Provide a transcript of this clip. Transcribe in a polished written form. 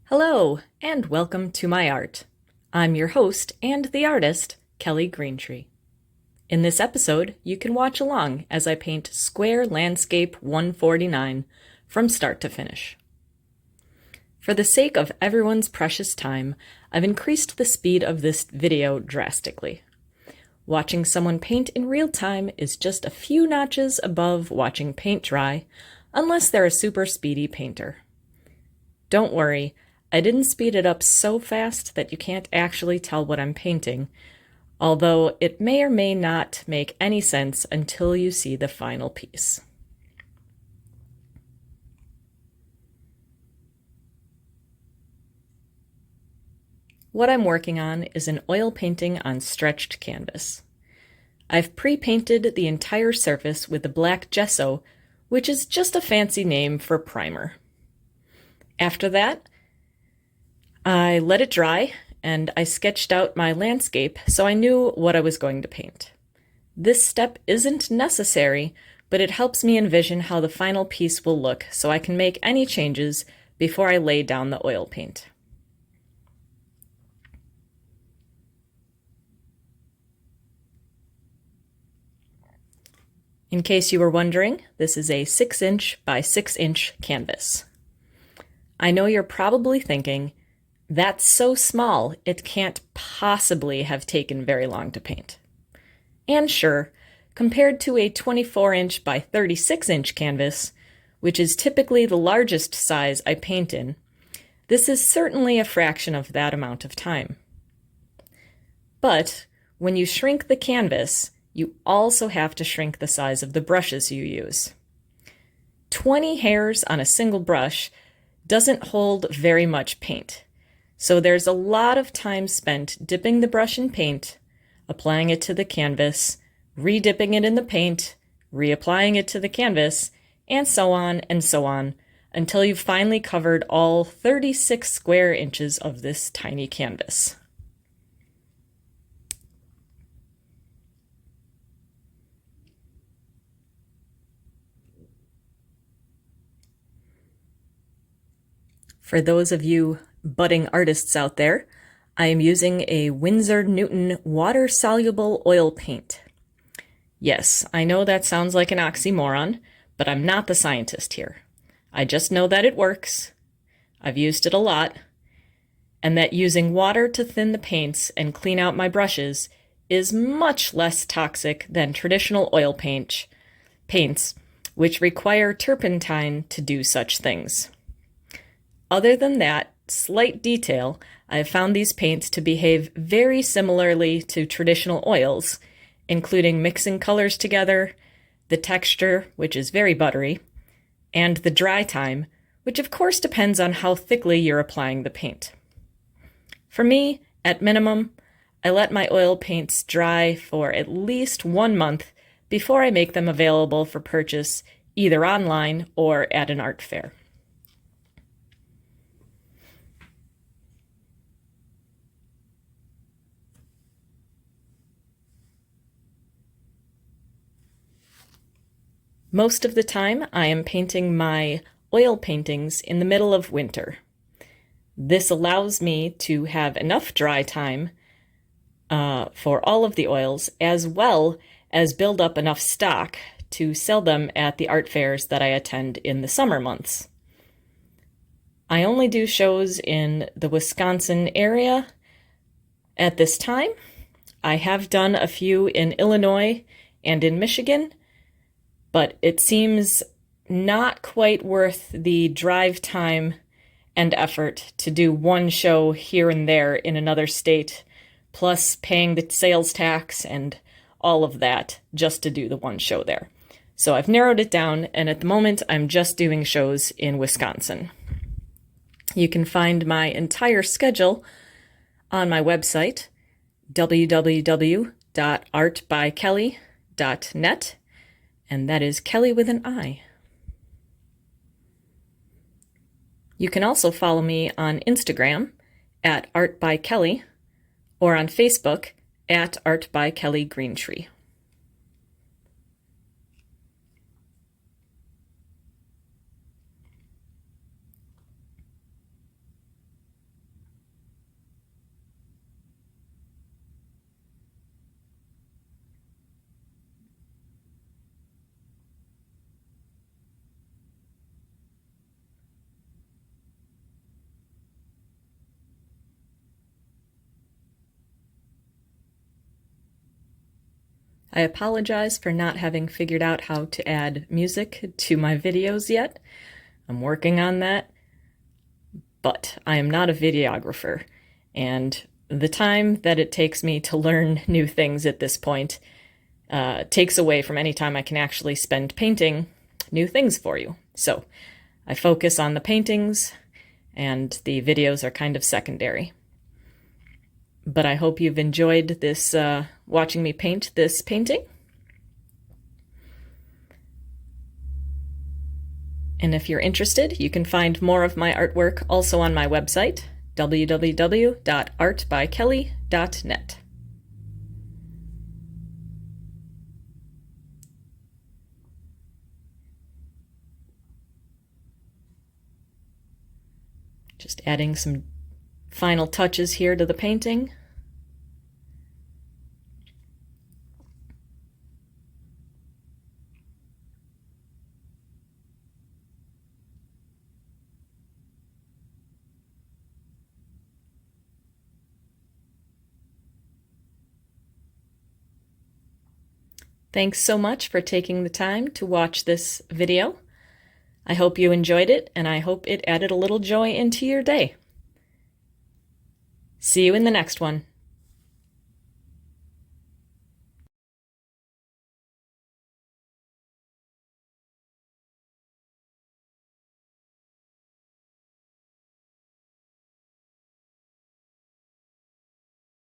Hello, and welcome to my art. I'm your host and the artist, Kelli Greentree. In this episode, you can watch along as I paint Square Landscape 149 from start to finish. For the sake of everyone's precious time, I've increased the speed of this video drastically. Watching someone paint in real time is just a few notches above watching paint dry, unless they're a super speedy painter. Don't worry, I didn't speed it up so fast that you can't actually tell what I'm painting, although it may or may not make any sense until you see the final piece. What I'm working on is an oil painting on stretched canvas. I've pre-painted the entire surface with the black gesso, which is just a fancy name for primer. After that, I let it dry, and I sketched out my landscape so I knew what I was going to paint. This step isn't necessary, but it helps me envision how the final piece will look so I can make any changes before I lay down the oil paint. In case you were wondering, this is a 6-inch by 6-inch canvas. I know you're probably thinking, that's so small, it can't possibly have taken very long to paint. And sure, compared to a 24-inch by 36-inch canvas, which is typically the largest size I paint in, this is certainly a fraction of that amount of time. But when you shrink the canvas, you also have to shrink the size of the brushes you use. 20 hairs on a single brush doesn't hold very much paint. So there's a lot of time spent dipping the brush in paint, applying it to the canvas, re-dipping it in the paint, reapplying it to the canvas, and so on, until you've finally covered all 36 square inches of this tiny canvas. For those of you budding artists out there, I am using a Winsor Newton water-soluble oil paint. Yes, I know that sounds like an oxymoron, but I'm not the scientist here. I just know that it works, I've used it a lot, and that using water to thin the paints and clean out my brushes is much less toxic than traditional oil paints, which require turpentine to do such things. Other than that slight detail, I have found these paints to behave very similarly to traditional oils, including mixing colors together, the texture, which is very buttery, and the dry time, which of course depends on how thickly you're applying the paint. For me, at minimum, I let my oil paints dry for at least 1 month before I make them available for purchase either online or at an art fair. Most of the time, I am painting my oil paintings in the middle of winter. This allows me to have enough dry time for all of the oils, as well as build up enough stock to sell them at the art fairs that I attend in the summer months. I only do shows in the Wisconsin area at this time. I have done a few in Illinois and in Michigan, but it seems not quite worth the drive time and effort to do one show here and there in another state, plus paying the sales tax and all of that just to do the one show there. So I've narrowed it down, and at the moment I'm just doing shows in Wisconsin. You can find my entire schedule on my website, www.artbykelli.net, and that is Kelli with an I. You can also follow me on Instagram at @artbykelli or on Facebook at @artbykelligreentree. I apologize for not having figured out how to add music to my videos yet. I'm working on that, but I am not a videographer, and the time that it takes me to learn new things at this point takes away from any time I can actually spend painting new things for you. So I focus on the paintings, and the videos are kind of secondary. But I hope you've enjoyed this, watching me paint this painting. And if you're interested, you can find more of my artwork also on my website, www.artbykelli.net. Just adding some final touches here to the painting. Thanks so much for taking the time to watch this video. I hope you enjoyed it, and I hope it added a little joy into your day. See you in the next one.